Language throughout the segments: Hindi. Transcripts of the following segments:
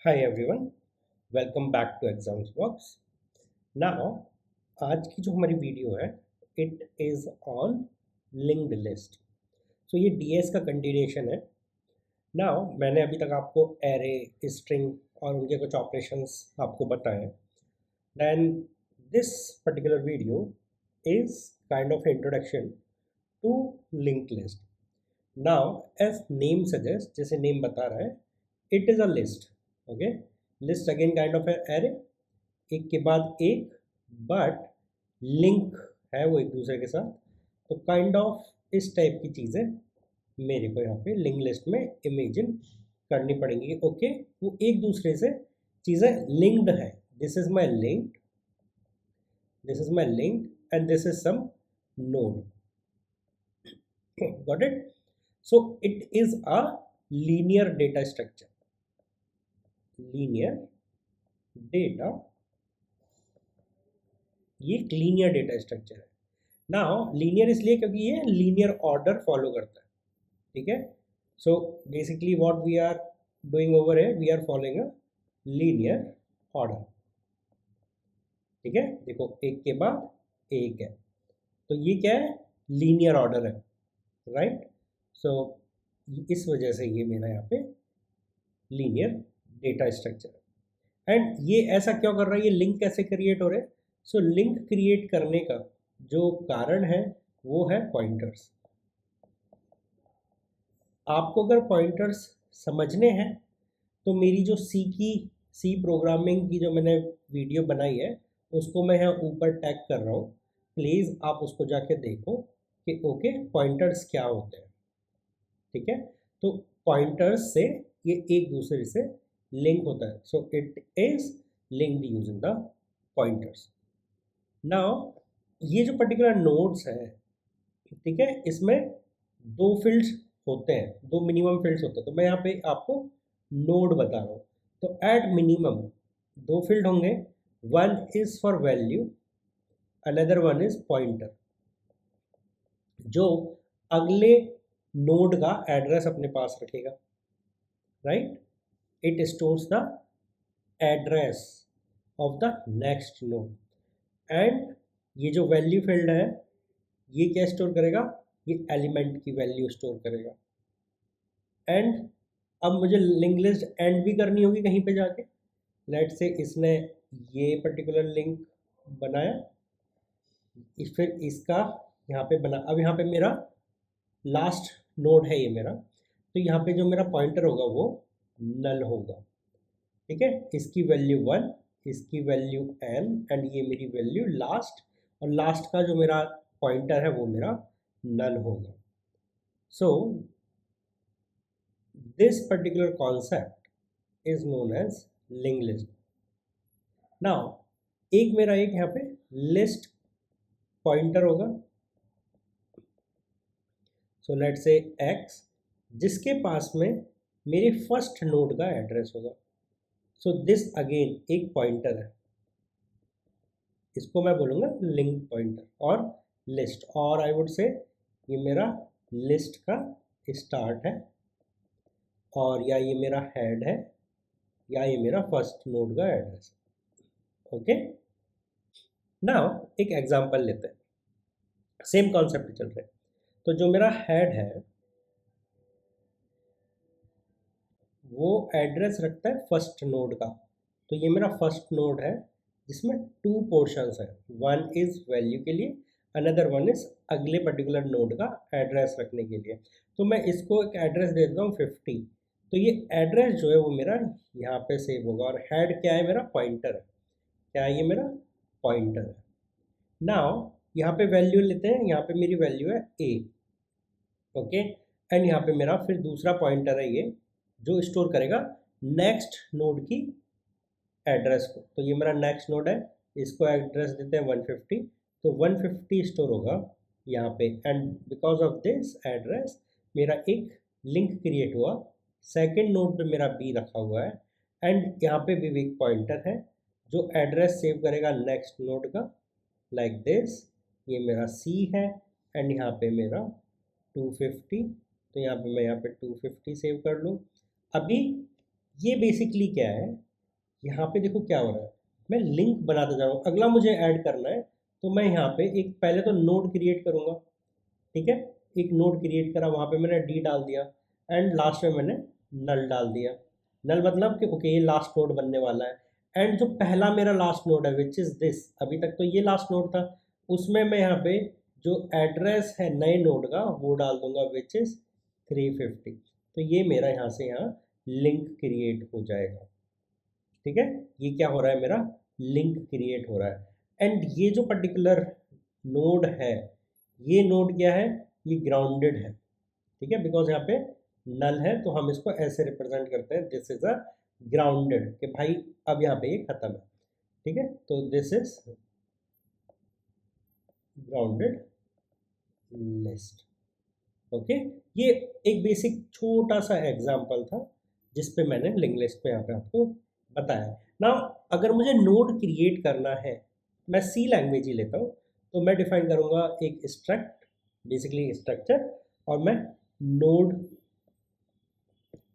Hi everyone, welcome back to Exams Box. Now, आज की जो हमारी वीडियो है it is on linked list. So ये डीएस का कंटिन्यूएशन है। नाउ मैंने अभी तक आपको एरे, स्ट्रिंग और उनके कुछ ऑपरेशंस आपको बताए। Then this particular video is kind of introduction to linked list. Now as name suggest, जैसे नेम बता रहा है, it is a list. Okay, list again kind of array, एक के बाद एक, बट लिंक है वो एक दूसरे के साथ। तो काइंड ऑफ इस टाइप की चीज़ें मेरे को यहाँ पे लिंक लिस्ट में इमेजिन करनी पड़ेंगी। ओके, वो एक दूसरे से चीज़ें लिंक्ड है। This is my link, this is my link and this is some node. Got it? So it is a linear data structure, linear data, ये एक लीनियर डेटा स्ट्रक्चर है। नाउ लीनियर इसलिए क्योंकि ये लीनियर ऑर्डर फॉलो करता है। ठीक है, so basically what we are doing over है, we are following a linear order. ठीक है, देखो एक के बाद एक है, तो ये क्या है, लीनियर ऑर्डर है, राइट? सो इस वजह से ये मेरा यहाँ पे लीनियर डेटा स्ट्रक्चर है। एंड ये ऐसा क्यों कर रहा है, ये लिंक कैसे क्रिएट हो रहे हैं? सो लिंक क्रिएट करने का जो कारण है वो है पॉइंटर्स। आपको अगर पॉइंटर्स समझने हैं तो मेरी जो सी प्रोग्रामिंग की जो मैंने वीडियो बनाई है उसको मैं यहाँ ऊपर टैग कर रहा हूँ। प्लीज़ आप उसको जाके देखो कि ओके पॉइंटर्स क्या होते हैं। ठीक है, तो पॉइंटर्स से ये एक दूसरे से लिंक होता है। सो it is linked using the pointers. Now ये जो पर्टिकुलर नोड्स है, ठीक है, इसमें दो फील्ड्स होते हैं, दो मिनिमम फील्ड्स होते हैं। तो मैं यहाँ पे आपको नोड बता रहा हूँ। तो एट मिनिमम दो फील्ड होंगे, one is for value, another one is pointer, जो अगले नोड का एड्रेस अपने पास रखेगा, right? It stores the address of the next node. And ये जो वैल्यू फील्ड है ये क्या स्टोर करेगा, ये एलिमेंट की वैल्यू स्टोर करेगा। एंड अब मुझे लिंक लिस्ट एंड भी करनी होगी कहीं पे जाके। लेट से इसने ये पर्टिकुलर लिंक बनाया, फिर इसका यहाँ पे बना, अब यहाँ पे मेरा लास्ट नोड है ये मेरा, तो यहाँ पे जो मेरा पॉइंटर होगा वो नल होगा। ठीक है, इसकी वैल्यू 1, इसकी वैल्यू n एंड ये मेरी वैल्यू लास्ट, और लास्ट का जो मेरा पॉइंटर है वो मेरा नल होगा। सो this particular concept is known as linked list. Now एक मेरा एक यहाँ पे लिस्ट पॉइंटर होगा, सो लेट्स से x, जिसके पास में मेरे फर्स्ट नोड का एड्रेस होगा। सो दिस अगेन एक पॉइंटर है, इसको मैं बोलूँगा लिंक पॉइंटर और लिस्ट, और आई वुड से ये मेरा लिस्ट का स्टार्ट है, और या ये मेरा हेड है, या ये मेरा फर्स्ट नोड का एड्रेस है। ओके, नाउ एक एग्जांपल लेते हैं, सेम कॉन्सेप्ट चल रहे हैं। तो जो मेरा हेड है वो एड्रेस रखता है फर्स्ट नोड का। तो ये मेरा फर्स्ट नोड है जिसमें टू पोर्शंस है, वन इज वैल्यू के लिए, अनदर वन इज अगले पर्टिकुलर नोड का एड्रेस रखने के लिए। तो मैं इसको एक एड्रेस दे देता हूँ 50। तो ये एड्रेस जो है वो मेरा यहाँ पे सेव होगा, और हेड क्या है, मेरा पॉइंटर है। क्या है, ये मेरा पॉइंटर है। नाउ यहाँ पे वैल्यू लेते हैं, यहाँ पे मेरी वैल्यू है ए। ओके, एंड यहाँ पे मेरा फिर दूसरा पॉइंटर है ये, जो स्टोर करेगा नेक्स्ट नोड की एड्रेस को। तो ये मेरा नेक्स्ट नोड है, इसको एड्रेस देते हैं 150। तो 150 स्टोर होगा यहाँ पे, and because of this address मेरा एक लिंक क्रिएट हुआ। सेकेंड नोड पे मेरा बी रखा हुआ है, एंड यहाँ पे भी एक पॉइंटर है जो एड्रेस सेव करेगा नेक्स्ट नोड का, लाइक दिस। ये मेरा सी है, एंड यहाँ पे मेरा 250। तो यहाँ पे मैं यहाँ पे 250 सेव कर लूँ। अभी ये बेसिकली क्या है, यहाँ पे देखो क्या हो रहा है, मैं लिंक बनाता जा रहा हूँ। अगला मुझे ऐड करना है तो मैं यहाँ पे एक पहले तो नोड क्रिएट करूँगा, ठीक है। एक नोड क्रिएट करा, वहाँ पे मैंने डी डाल दिया एंड लास्ट में मैंने नल डाल दिया। नल मतलब कि ओके ये लास्ट नोड बनने वाला है। एंड जो पहला मेरा लास्ट नोड है विच इज़ दिस, अभी तक तो ये लास्ट नोड था, उसमें मैं यहाँ पे जो एड्रेस है नए नोड का वो डाल दूंगा विच इज़ 350। तो ये मेरा यहाँ से यहाँ लिंक क्रिएट हो जाएगा, ठीक है। ये क्या हो रहा है, मेरा लिंक क्रिएट हो रहा है। एंड ये जो पर्टिकुलर नोड है, ये नोड क्या है, ये ग्राउंडेड है, ठीक है, बिकॉज यहाँ पे नल है तो हम इसको ऐसे रिप्रेजेंट करते हैं, दिस इज अ ग्राउंडेड, कि भाई अब यहाँ पे ये खत्म है, ठीक है। तो this is grounded list, okay. ये एक बेसिक छोटा सा एग्जांपल था जिस पे मैंने लिंक लिस्ट पे यहाँ पे आपको बताया। ना अगर मुझे नोड क्रिएट करना है, मैं सी लैंग्वेज ही लेता हूँ, तो मैं डिफाइन करूँगा एक स्ट्रक्ट, बेसिकली स्ट्रक्चर, और मैं नोड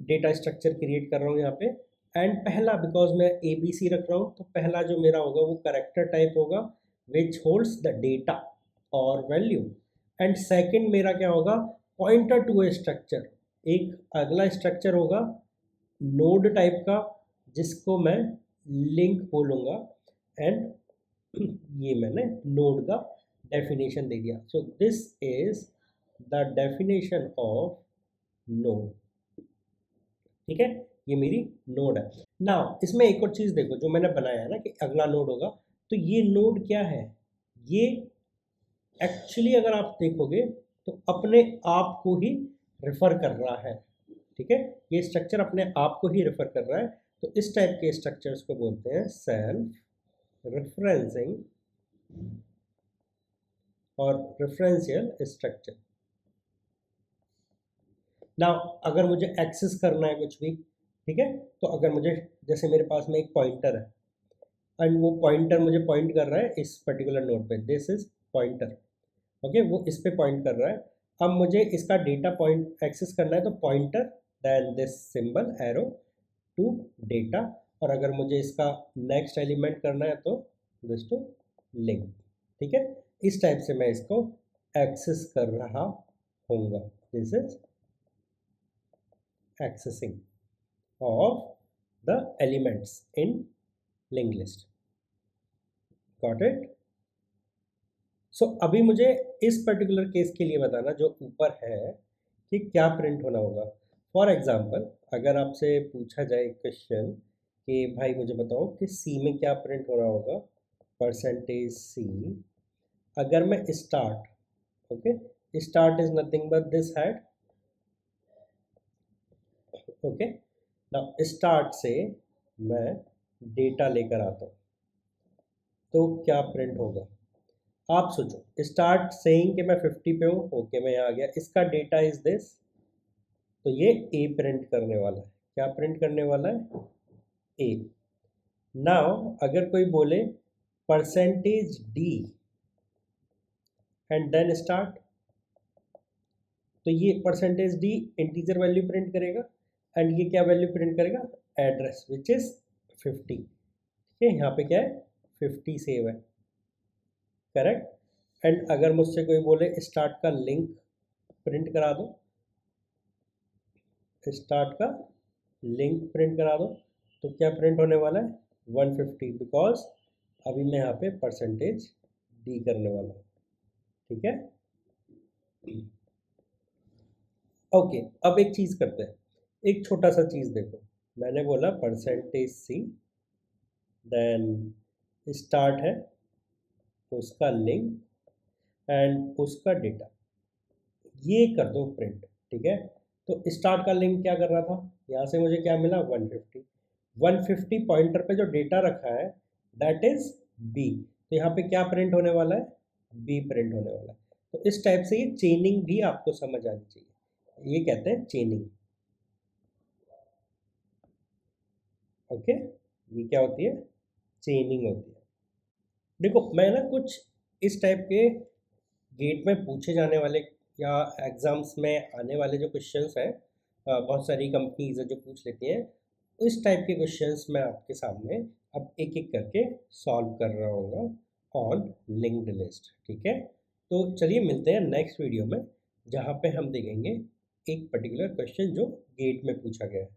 डेटा स्ट्रक्चर क्रिएट कर रहा हूँ यहाँ पे। एंड पहला, बिकॉज मैं ए बी सी रख रहा हूँ, तो पहला जो मेरा होगा वो करेक्टर टाइप होगा विच होल्ड्स द डेटा और वैल्यू। एंड सेकंड मेरा क्या होगा, पॉइंटर टू ए स्ट्रक्चर। एक अगला स्ट्रक्चर होगा नोड टाइप का जिसको मैं लिंक बोलूँगा। एंड ये मैंने नोड का डेफिनेशन दे दिया। So this is the definition of node, ठीक है। ये मेरी नोड है। नाउ इसमें एक और चीज़ देखो, जो मैंने बनाया है ना कि अगला नोड होगा, तो ये नोड क्या है, ये एक्चुअली अगर आप देखोगे तो अपने आप को ही रेफर कर रहा है, ठीक है। ये स्ट्रक्चर अपने आप को ही रेफर कर रहा है। तो इस टाइप के स्ट्रक्चर्स को बोलते हैं सेल्फ रेफरेंसिंग और रेफरेंशियल स्ट्रक्चर। ना अगर मुझे एक्सेस करना है कुछ भी, ठीक है, तो अगर मुझे, जैसे मेरे पास में एक पॉइंटर है एंड वो पॉइंटर मुझे पॉइंट कर रहा है इस पर्टिकुलर नोड पे, दिस इज पॉइंटर, ओके, वो इस पे पॉइंट कर रहा है। अब मुझे इसका डेटा पॉइंट एक्सेस करना है, तो pointer then this symbol arrow to data, और अगर मुझे इसका नेक्स्ट एलिमेंट करना है तो दिस टू लिंक, ठीक है। इस टाइप से मैं इसको एक्सेस कर रहा होऊंगा, this is accessing of the elements in linked list, got it। सो अभी मुझे इस पर्टिकुलर केस के लिए बताना जो ऊपर है कि क्या प्रिंट होना होगा। फॉर एग्जांपल अगर आपसे पूछा जाए क्वेश्चन कि भाई मुझे बताओ कि सी में क्या प्रिंट हो रहा होगा, परसेंटेज सी, अगर मैं start, okay, start is nothing but this had, okay. Now start से मैं डेटा लेकर आता हूँ तो क्या प्रिंट होगा, आप सोचो। स्टार्ट सेइंग कि मैं 50 पे हूँ, ओके मैं यहाँ आ गया, इसका डेटा इज दिस, तो ये ए प्रिंट करने वाला है। क्या प्रिंट करने वाला है, ए। नाउ अगर कोई बोले percentage D and then start, तो ये percentage D integer value print करेगा एंड ये क्या वैल्यू प्रिंट करेगा, एड्रेस विच इज 50, ठीक है। यहाँ पे क्या है, 50 सेव है, करेक्ट। एंड अगर मुझसे कोई बोले स्टार्ट का लिंक प्रिंट करा दो, स्टार्ट का लिंक प्रिंट करा दो, तो क्या प्रिंट होने वाला है, 150, बिकॉज अभी मैं यहाँ पे परसेंटेज डी करने वाला हूँ, ठीक है। ओके, अब एक चीज़ करते हैं, एक छोटा सा चीज़ देखो, मैंने बोला परसेंटेज सी, देन स्टार्ट है, उसका लिंक एंड उसका डेटा, ये कर दो प्रिंट, ठीक है। तो स्टार्ट का लिंक क्या कर रहा था, यहाँ से मुझे क्या मिला, 150, 150 पॉइंटर पे जो डेटा रखा है दैट इज बी, तो यहाँ पे क्या प्रिंट होने वाला है, बी प्रिंट होने वाला है। तो इस टाइप से ये चेनिंग भी आपको समझ आनी चाहिए, ये कहते हैं चेनिंग, ओके। ये क्या होती है, चेनिंग होती है। देखो मैं ना कुछ इस टाइप के गेट में पूछे जाने वाले या एग्ज़ाम्स में आने वाले जो क्वेश्चंस हैं, बहुत सारी कंपनीज है जो पूछ लेती हैं, इस टाइप के क्वेश्चंस मैं आपके सामने अब एक एक करके सॉल्व कर रहा हूँ ऑन लिंक्ड लिस्ट। ठीक है, तो चलिए मिलते हैं नेक्स्ट वीडियो में, जहाँ पे हम देखेंगे एक पर्टिकुलर क्वेश्चन जो गेट में पूछा गया है।